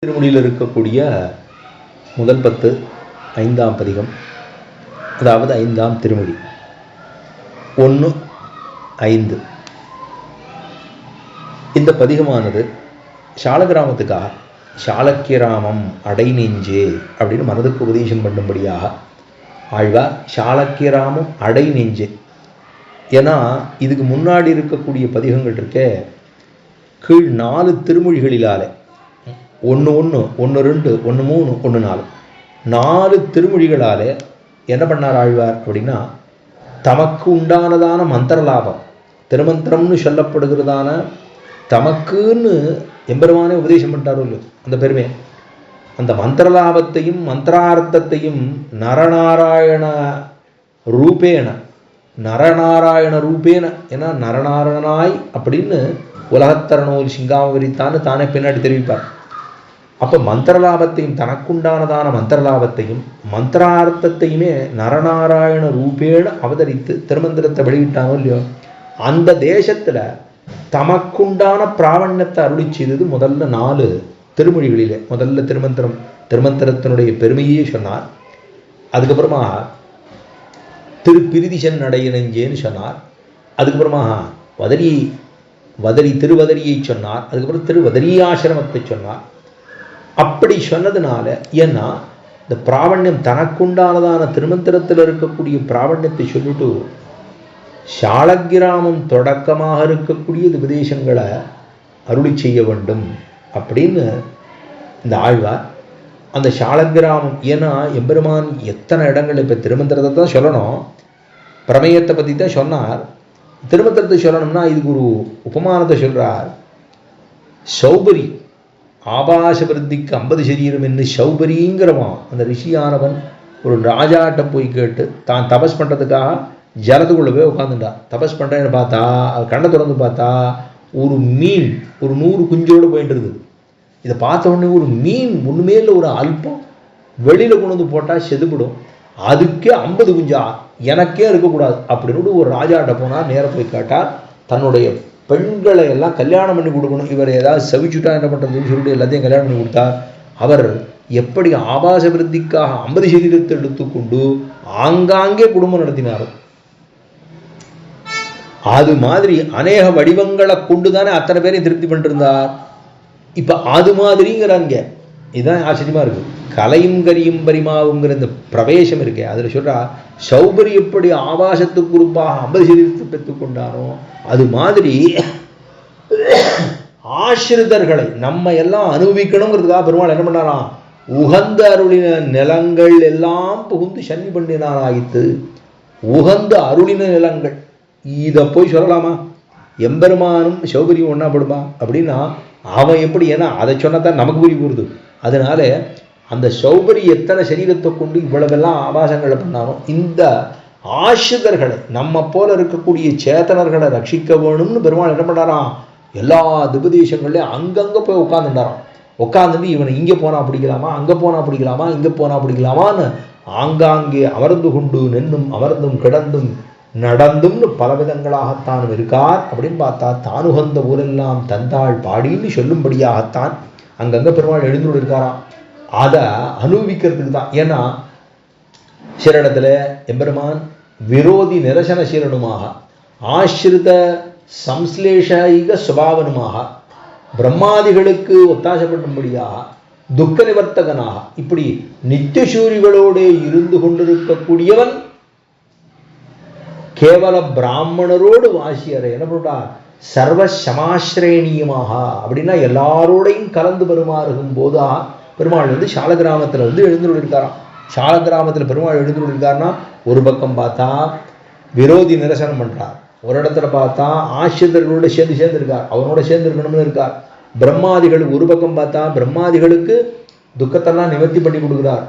திருமொழியில் இருக்கக்கூடிய முதல் 10 5ஆம் பதிகம், அதாவது 5ஆம் திருமொழி 1-5. இந்த பதிகமானது சாலக்கிராமத்துக்காக சாலக்கியராமம் அடை நெஞ்சே அப்படின்னு மனதுக்கு உபதேசம் பண்ணும்படியாக ஆழ்வார் சாலக்கியராமம் அடை நெஞ்சே. ஏன்னா இதுக்கு முன்னாடி இருக்கக்கூடிய பதிகங்கள் இருக்கே, கீழ் 4 திருமொழிகளிலாலே 1-1, 1-2, 1-3, 1-4 4 திருமொழிகளாலே என்ன பண்ணார் ஆழ்வார் அப்படின்னா, தமக்கு உண்டானதான மந்திர லாபம், திருமந்திரம்னு சொல்லப்படுகிறதான தமக்குன்னு எம்பெருமானே உபதேசம் பண்ணிட்டாரோ இல்லையோ அந்த பெருமை, அந்த மந்திர லாபத்தையும் மந்திரார்த்தத்தையும் நரநாராயண ரூபேன ஏன்னா நரநாராயணனாய் அப்படின்னு உலகத்தரனோல் சிங்காவரித்தான்னு தானே பின்னாடி தெரிவிப்பார். அப்போ மந்திரலாபத்தையும் தனக்குண்டானதான மந்திரலாபத்தையும் மந்திரார்த்தத்தையுமே நரநாராயண ரூபேண அவதரித்து திருமந்திரத்தை வெளியிட்டானோ இல்லையோ, அந்த தேசத்துல தமக்குண்டான பிராவண்யத்தை அருளி செய்தது முதல்ல 4 திருமொழிகளிலே. முதல்ல திருமந்திரத்தினுடைய பெருமையே சொன்னார். அதுக்கப்புறமா திருப்பிரிதிசன் அடைய நெஞ்சேன்னு சொன்னார். அதுக்கப்புறமா திருவதரியை சொன்னார். அதுக்கப்புறம் திருவதரியாசிரமத்தை சொன்னார். அப்படி சொன்னதுனால, ஏன்னா இந்த பிராவண்யம் தனக்குண்டானதான திருமந்திரத்தில் இருக்கக்கூடிய பிராவண்யத்தை சொல்லிட்டு சாலக்கிராமம் தொடக்கமாக இருக்கக்கூடிய உபதேசங்களை அருளி செய்ய வேண்டும் அப்படின்னு இந்த ஆழ்வார் அந்த சாலக்கிராமம். ஏன்னா எம்பெருமான் எத்தனை இடங்கள், இப்போ திருமந்திரத்தை தான் சொல்லணும், பிரமேயத்தை பற்றி தான் சொன்னார். திருமந்திரத்தை சொல்லணும்னா இதுக்கு ஒரு உபமானத்தை சொல்றார். சௌபரி ஆபாச விருத்திக்கு 50 சரீரம் என்று சௌபரிங்கிறவன் அந்த ரிஷியானவன் ஒரு ராஜாட்ட போய் கேட்டு தான் தபஸ் பண்ணுறதுக்காக ஜலத்துக்குள்ளே போய் உட்காந்துட்டான். தபஸ் பண்ணுறேன்னு பார்த்தா கண்ணை திறந்து பார்த்தா ஒரு மீன் ஒரு 100 குஞ்சோடு போயிட்டு இருக்குது. இதை பார்த்த உடனே ஒரு மீன் ஒன்றுமே இல்லை, ஒரு அல்பம் வெளியில் கொண்டு வந்து போட்டால் செதுப்பிடும், அதுக்கே 50 குஞ்சா, எனக்கே இருக்கக்கூடாது அப்படின்னு ஒரு ராஜாட்ட போனால் நேராக போய் கேட்டால் தன்னுடைய பெண்களை எல்லாம் கல்யாணம் பண்ணி கொடுக்கணும், இவர் ஏதாவது சவிச்சுட்டா என்ன பண்ணுறதுன்னு சொல்லிட்டு எல்லாத்தையும் கல்யாணம் பண்ணி கொடுத்தார். அவர் எப்படி ஆபாச விருத்திக்காக 50 சரீரத்தை எடுத்துக்கொண்டு ஆங்காங்கே குடும்பம் நடத்தினாரோ, அது மாதிரி அநேக வடிவங்களை கொண்டு தானே அத்தனை பேரையும் திருப்தி பண்ணிருந்தார். இப்போ அது மாதிரிங்கிறாங்க. இதுதான் ஆச்சரியமா இருக்கு. கலையும் கரியும் பரிமாவுங்கிற இந்த பிரவேசம் இருக்கே, அதில் சொல்றா சௌபரி எப்படி ஆபாசத்துக்கு குறிப்பாக 50 சரீரத்தை பெற்றுக்கொண்டானோ, அது மாதிரி ஆசிரிதர்களை நம்ம எல்லாம் அனுபவிக்கணுங்கிறதுக்காக பெருமாள் என்ன பண்ணாராம், உகந்த அருளின நிலங்கள் எல்லாம் புகுந்து சன்னி பண்ணினான் ஆயித்து. உகந்த அருளின நிலங்கள், இதை போய் சொல்லலாமா? எம்பெருமானும் சௌபரியும் ஒன்றா படுமா அப்படின்னா அவன் எப்படி, ஏன்னா அதை சொன்னதான் நமக்கு புரிய போகுது. அதனால அந்த சௌபரி எத்தனை சரீரத்தை கொண்டு இவ்வளவெல்லாம் ஆபாசங்களை பண்ணானோ, இந்த ஆசிரிதர்களை நம்ம போல இருக்கக்கூடிய சேத்தனர்களை ரட்சிக்க வேணும்னு பெருமாள் என்ன பண்ணாராம், எல்லா உபதேசங்கள்லையும் அங்கங்கே போய் உட்காந்துட்டாராம். உட்காந்துட்டு இவனை இங்கே போனால் பிடிக்கலாமா, அங்கே போனால் பிடிக்கலாமா, இங்கே போனால் பிடிக்கலாமான்னு ஆங்காங்கே அமர்ந்து கொண்டு நின்னும் அமர்ந்தும் கிடந்தும் நடந்தும்னு பலவிதங்களாகத்தான் இருக்கார். அப்படின்னு பார்த்தா தானுகந்த ஊரெல்லாம் தந்தாள் பாடின்னு சொல்லும்படியாகத்தான் அங்கங்கே பெருமாள் எழுந்துள்ள இருக்காராம். அதை அனுபவிக்கிறதுக்கு தான். ஏன்னா சில இடத்துல எம்பெருமான் விரோதி நிரசனசீலனுமாக, ஆசிரித சம்ஸ்லேஷைக சுபாவனுமாக, பிரம்மாதிகளுக்கு ஒத்தாசப்படும்படியாக, துக்க நிவர்த்தகனாக, இப்படி நித்தியசூரிகளோடு இருந்து கொண்டிருக்கக்கூடியவன் கேவல பிராமணரோடு வாசியரை என்ன பண்ணுறார், சர்வ சமாஸ்ரேணியமாக அப்படின்னா எல்லாரோடையும் கலந்து பெருமாறுகும் போதா பெருமாள் சாலக்கிராமத்தில் எழுந்துள்ளிருக்காராம். சாலக்கிராமத்தில் பெருமாள் எழுந்துள்ளிருக்காருன்னா ஒரு பக்கம் பார்த்தா விரோதி நிரசனம் பண்றார், ஒரு இடத்துல பார்த்தா ஆசிரியர்களோட சேர்ந்து இருக்கார், அவனோட சேர்ந்து இருக்கணும்னு இருக்கார். பிரம்மாதிகளுக்கு ஒரு பக்கம் பார்த்தா பிரம்மாதிகளுக்கு துக்கத்தெல்லாம் நிவர்த்தி பண்ணி கொடுக்குறார்,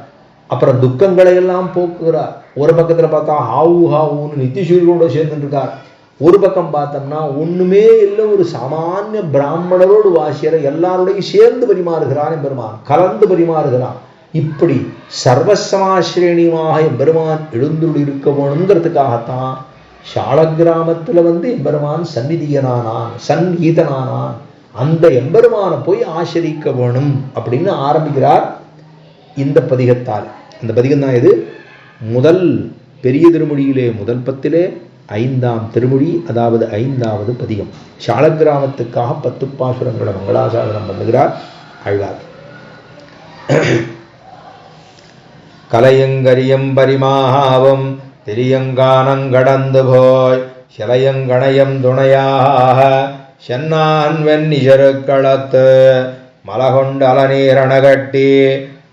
அப்புறம் துக்கங்களை எல்லாம் போக்குகிறார். ஒரு பக்கத்தில் பார்த்தா ஹாவுன்னு நித்தியசூரிகளோட சேர்ந்து இருக்கார். ஒரு பக்கம் பார்த்தோம்னா ஒண்ணுமே இல்லை, ஒரு சாமானிய பிராமணரோடு வாசியரை எல்லாரோடையும் சேர்ந்து பரிமாறுகிறான் எம்பெருமான், கலந்து பரிமாறுகிறான். இப்படி சர்வசமாஸ்ரேணியமாக எம்பெருமான் எழுந்துள்ள இருக்க வேணுங்கிறதுக்காகத்தான் சாலக்கிராமத்தில் எம்பெருமான் சந்நிதியனானான், சங்கீதனானான். அந்த எம்பெருமானை போய் ஆசிரிக்க வேணும் அப்படின்னு ஆரம்பிக்கிறார் இந்த பதிகத்தால். அந்த பதிகம் தான் இது. முதல் பெரிய திருமொழியிலே முதல் பத்திலே 5ஆம் திருமொழி, அதாவது 5வது பதிகம். சாலக்கிராமத்துக்காக 10 பாசுரங்களை மங்களாசாசனம் பண்ணுகிறார் ஆழ்வார். கலையங்கரியம் பரிமாவும் திரியங்கானங்கடந்து போய் சிலையங்கணையம் துணையாக சென்னான் வெண்ணிசருக்களத்து மலகொண்டு அலநீரணகட்டி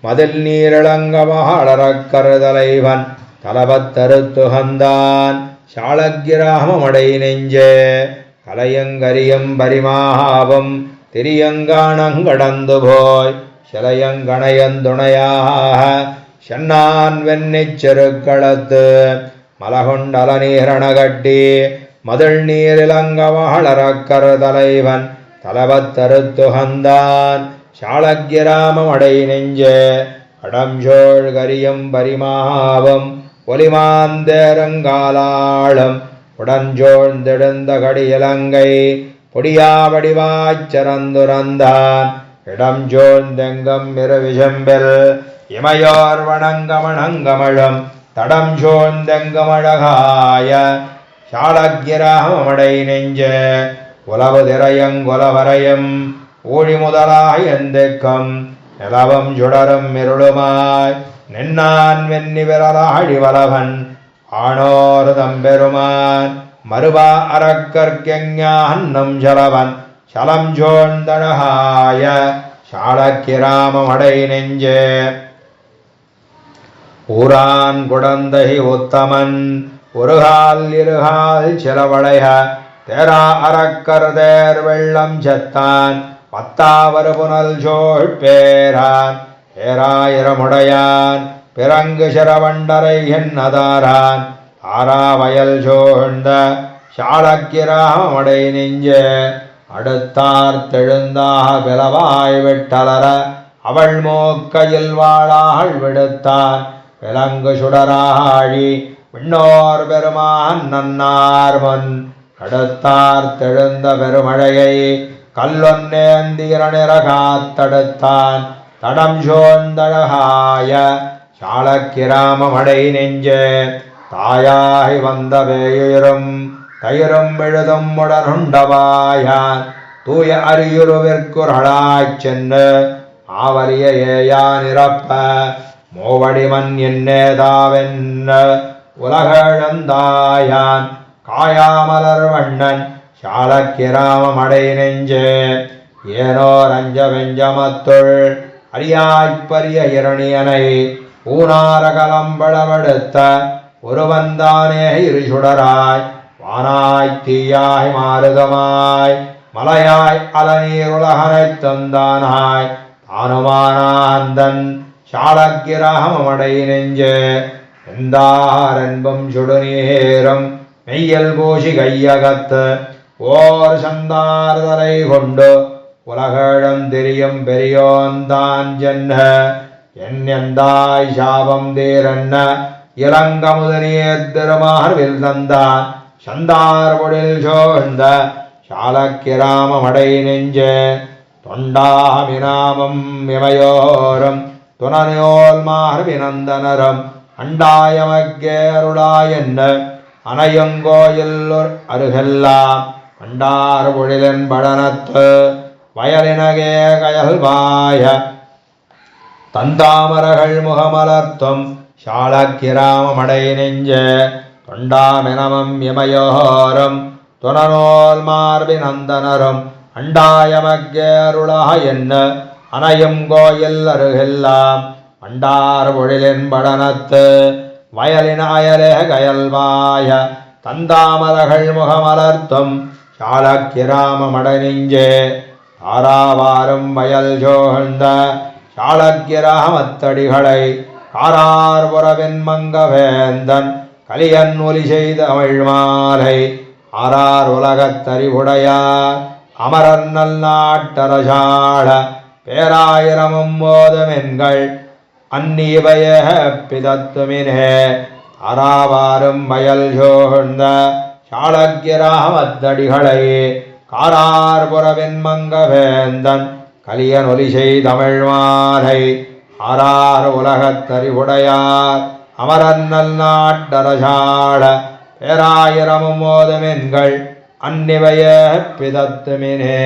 மதில் நீரிளங்க மகளறக் கருதலைவன் தலபத்தருத்துகந்தான் சாலக்கிராமமடை நெஞ்சே. கலையங்கரியம் பரிமாவும் திரியங்கானங்கடந்து போய் சிலையங்கணையந்துணையாக சென்னான் வெண்ணிச்செருக்களத்து மலகொண்டல நீரணகட்டி மதில் நீரிலங்க மகளறக் கருதலைவன் தலபத்தருத்துகந்தான் சாலக்கிராமமடை நெஞ்சே. கடம்சோழ் கரியம் பரிமாவும் ஒலிமாந்தேரங்காலாளும் உடஞ்சோழ்ந்தெழுந்த கடியிலங்கை பொடியாவடிவாய்ச்சரந்துரந்தான் இடம்சோழ்ந்தெங்கம் இருவிசம்பில் இமையோர் வணங்கமணங்கமழும் தடம்சோழ்ந்தெங்கமழகாய சாலக்கிராமமடை நெஞ்சே. உலவு திரையங்கொலவரையும் ஊழி முதலாய் எந்தெக்கம் நிலவும் சுடரும் இருளுமாய் நின்னான் வெண்ணி விரலாழி வலவன் ஆனோர் தம்பெருமான் மறுபா அறக்கற்கெஞ்ஞான்னம் சலவன் சலம் சோழ்ந்தழகாய சாலக்கிராமமடை நெஞ்சே. ஊரான் குடந்தை உத்தமன் ஒருகால் இருகால் சிலவளைய தேரா அறக்கர் தேர் வெள்ளம் செத்தான் பத்தாவரு புனல் சோழ் பேரான் ஏராயிரமுடையான் பிறங்கு சிரவண்டரை என்னதாரான் தாராவயல் சோழ்ந்த சாலக்கிராமமடை நெஞ்சே. அடுத்தார் தெழுந்தாக பிளவாய் விட்டலர அவள் மோக்கையில் வாழாள் விடுத்தான் விலங்கு சுடராழி விண்ணோர் பெருமான் நன்னார் முன் கடுத்தார் தெழுந்த பெருமழையை கல்லொன்னேந்திரநிற காத்தடுத்தான் தடம் சோழ்ந்தழகாய சாலக்கிராமமடை நெஞ்சே. தாயாய் வந்த வேயிரும் தயிரும் விழுதும் உடனுண்டவாயான் தூய அரியுருவிற்குரளாய்ச் சென்று ஆவரிய ஏயான் இறப்ப மோவடிமன் என்னேதாவென்ன உலகழந்தாயான் காயாமலர் வண்ணன் சாலக்கிராமமடை நெஞ்சே. ஏனோர் அஞ்ச வெஞ்சமத்துள் அரியாய்ப்பரிய இரணியனை ஊனார கலம்பளவெடுத்த ஒருவந்தானே இருசுடராய் வானாய் தீயாய் மாருதமாய் மலையாய் அலநீருலகனைத் தந்தானாய் தானுமானாந்தன் சாலக்கிராமமடை நெஞ்சே. எந்தாரென்பும் சுடுநீரும் மெய்யல் பூசி கையகத்து ஓர் சந்தார்தலை கொண்டு உலகழம் திரியும் பெரியோந்தான் ஜென்ன என் எந்தாய் சாபம் தீரன்ன இளங்கமுதனியத் திருமார்வில் தந்தான் சந்தார் பொழில் சோழ்ந்த சாலக்கிராமமடை நெஞ்சே. தொண்டாமினாமம் இமையோரும் துணனியோல் மார்பினந்தனரும் அண்டாயமக்கே அருளாயென்ன அணையங்கோயில் அருகெல்லாம் கண்டார் பொழிலன் படனத்து வயலினகே கயல்வாய தந்தாமரகள் முகமலர்த்தும் சாலக்கிராமமடை நெஞ்சே. தொண்டாமெனமம் இமையோரும் துணனோல் மார்பினந்தனரும் அண்டாயமக்கே அருளாயென்ன அணையும் கோயில் அருகெல்லாம் அண்டார் பொழிலின் படனத்து வயலின் அயலே கயல்வாய தந்தாமரகள் முகமலர்த்தும் சாலக்கிராமமடை நெஞ்சே. தாராவாரும் வயல் சோழ்ந்த சாலக்கிராமத்தடிகளை காரார் புறவின் மங்கவேந்தன் கலியன் ஒலி செய்த அமிழ்மாலை ஆரார் உலகத்தறிவுடையார் அமரர் நல் நாட்டரசாள பேராயிரமும் மோதமென்கள் அந்நீபய பிதத்துமினே. அராவாரும் வயல் சோழ்ந்த சாலக்கிராமத்தடிகளை காரார் புறவின் மங்கவேந்தன் கலியன் ஒலிசை தமிழ் மாலை ஆரார் உலகத்தறிவுடையார் அமரன்னல் நாட்டரசாட பேராயிரமும் மோதுமென்கள் அந்நிவைய பிதத்துமினே.